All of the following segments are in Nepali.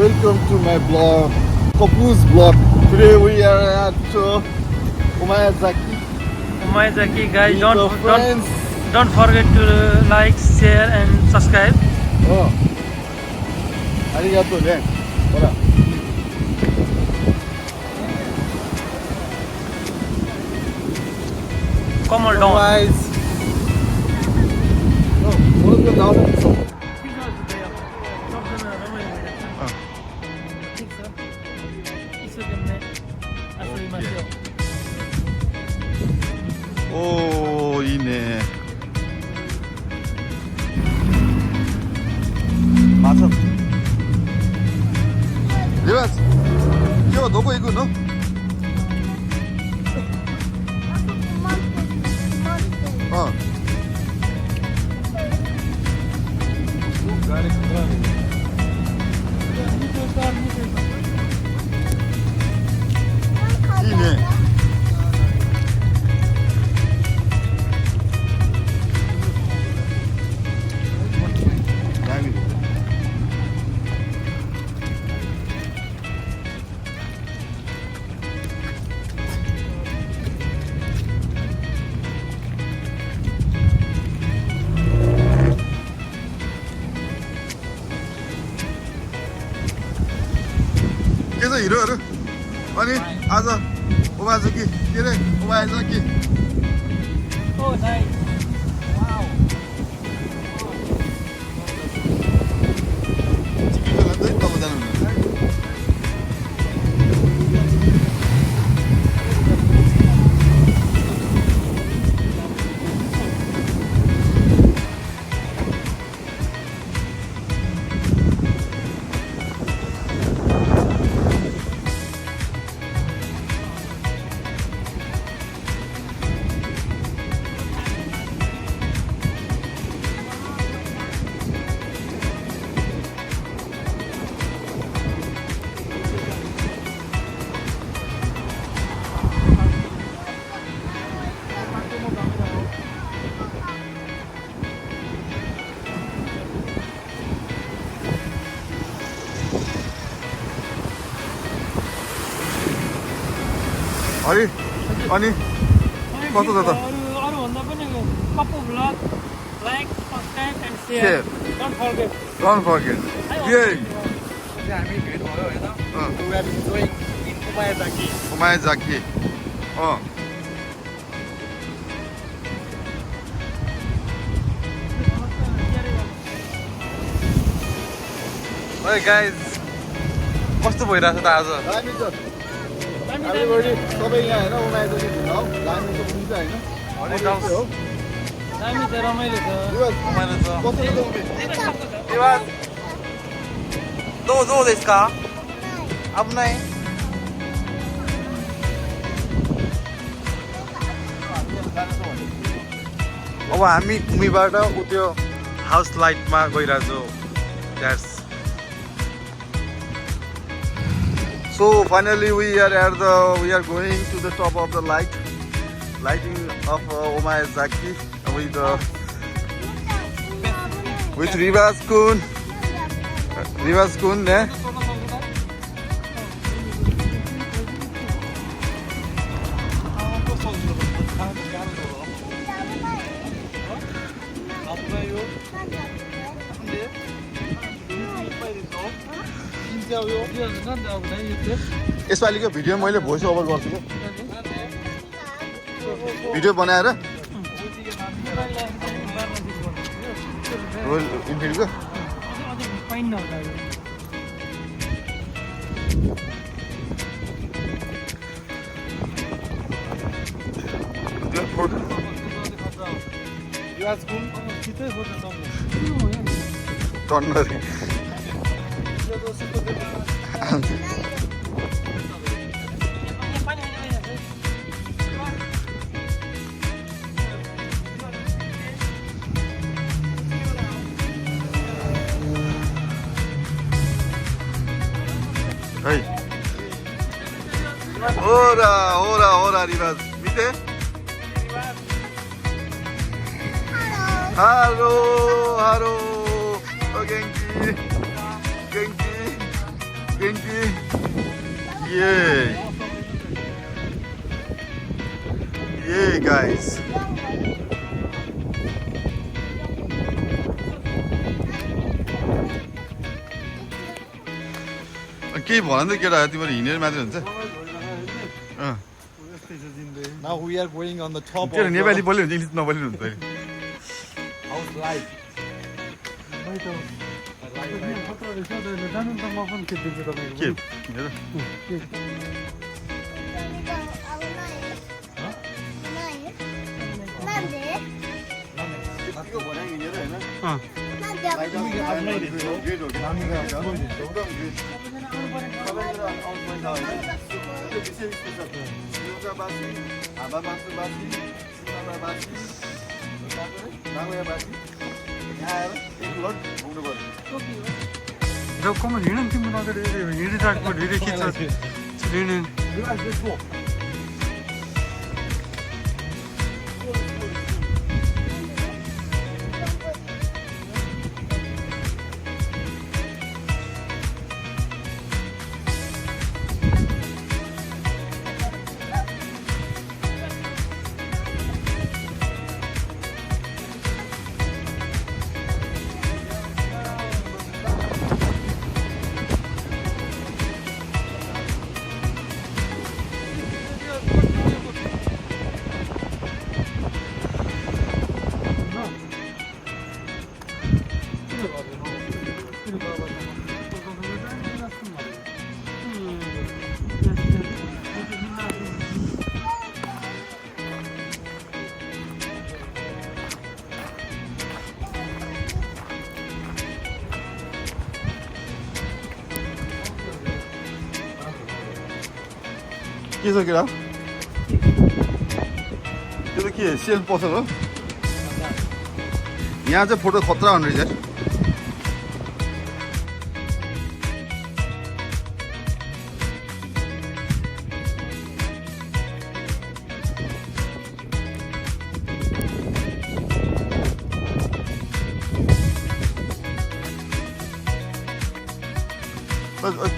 welcome to my blog, Kapu's blog. Today we are at Omayazaki. Omayazaki, guys, Meet our friends. don't forget to like, share, and subscribe. Oh, arigato ne. Hola. Come on So down. guys. No, what is the down? 오, 이네. 맞아. 리바스. 이거 너거 이거 너? 어. 이네. 계속 이러러 아니 아자 오마야자키 그래 오마야자키 Oh, nice. Wow. 지금 안 돼? 너무 잘하네. 아니 맞다 맞다 Like, subscribe, and share. Don't forget. Don't forget. Yeah. We are doing in Omayazaki. 오마야자키. Hey guys, कस्तो भइरहेछ त आज? दामी छ. Everybody, सबै यहाँ हैन ओमायाजाकी घुम्न आऊ. दामी त हुन्छ हैन? अनि गाउँ हो. दामी छ, रमाइलो छ. रमाइलो छ. कस्तो छ? どうですか危ない अब हामी उमीबाट उ त्यो हाउस लाइटमा गइरहेछौँ. That's so finally we are going to the top of the lighting of Omayazaki with Rivas Kun ne. यसपालिको भिडियो मैले भोइस ओभर गर्छु क्या. भिडियो बनाएर रोयल इनफिल्डको टन्नरी Hey. Ora, Rivas. ¿Viste? Hello. Oh, Genki. 20. Yay! Yay, guys! केही भन त केटा तिमीहरू हिँडेर मात्रै हुन्छ Now we are going on the top तेरो of नेपाली बोल्यो हुन्छ इङ्ग्लिस नबोल्नु हुन्छ house life. के जब कम हिँड्न तिम्रो नगएर हिँडिरहेको ढिँडे खिच्छ हिँड्ने के छ केटा त्यो त के सेल्फ पसल हो यहाँ चाहिँ फोटो खतरा हुने रहेछ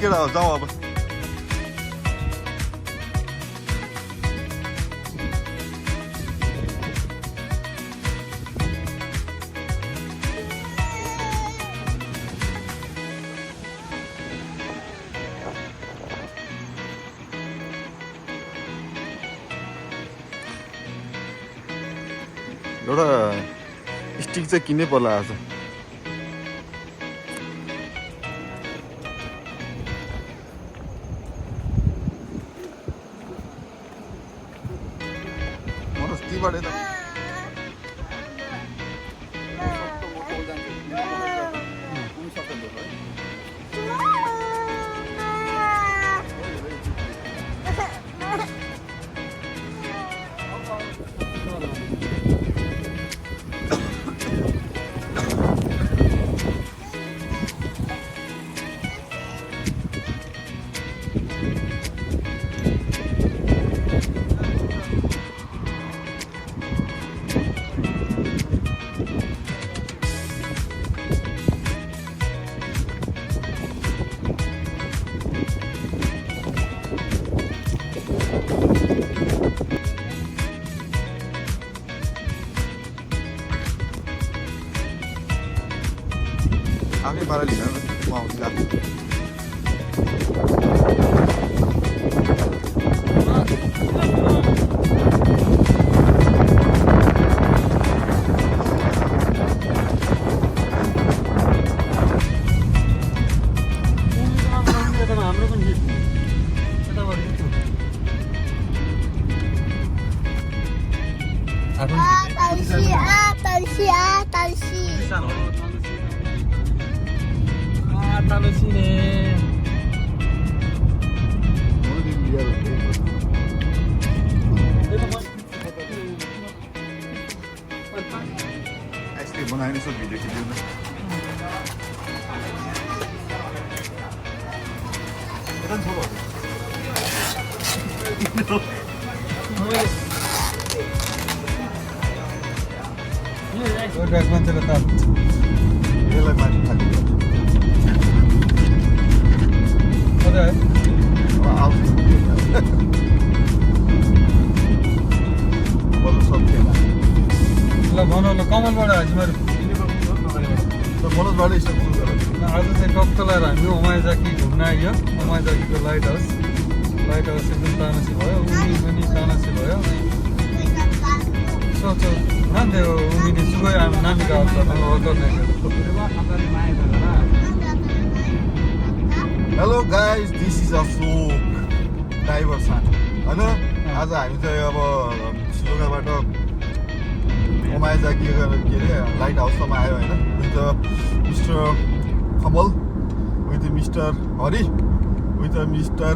केटा जाउँ अब एउटा स्टिक चाहिँ किन्नै पर्ला आज तीबाट यता आफ्नै पाराले हिँडेर म आउँछु गएको हाम्रो पनि आइसक्रिम बनाएर यसो भिडियो खिच्यो न मान्छेले त यसलाई माथि खाली कमलबाट हाजिमारू मनोजबाट स्टप सुरु गर आज चाहिँ टक्क लगाएर हामी ओमायाजाकी घुम्न आइयो ओमायाजाकीको लाइट हाउस एकदम तानासी भयो उनी पनि तानासी भयो सोचो नान्थे उनीले सुगै नानीको अवस्थामा गर्ने hello guys this is Ashok diversion होइन आज हामी चाहिँ अब सिलगढाबाट ओमायाजाकी के अरे लाइट हाउससम्म आयो होइन with mister Kamal with mister Hari with mister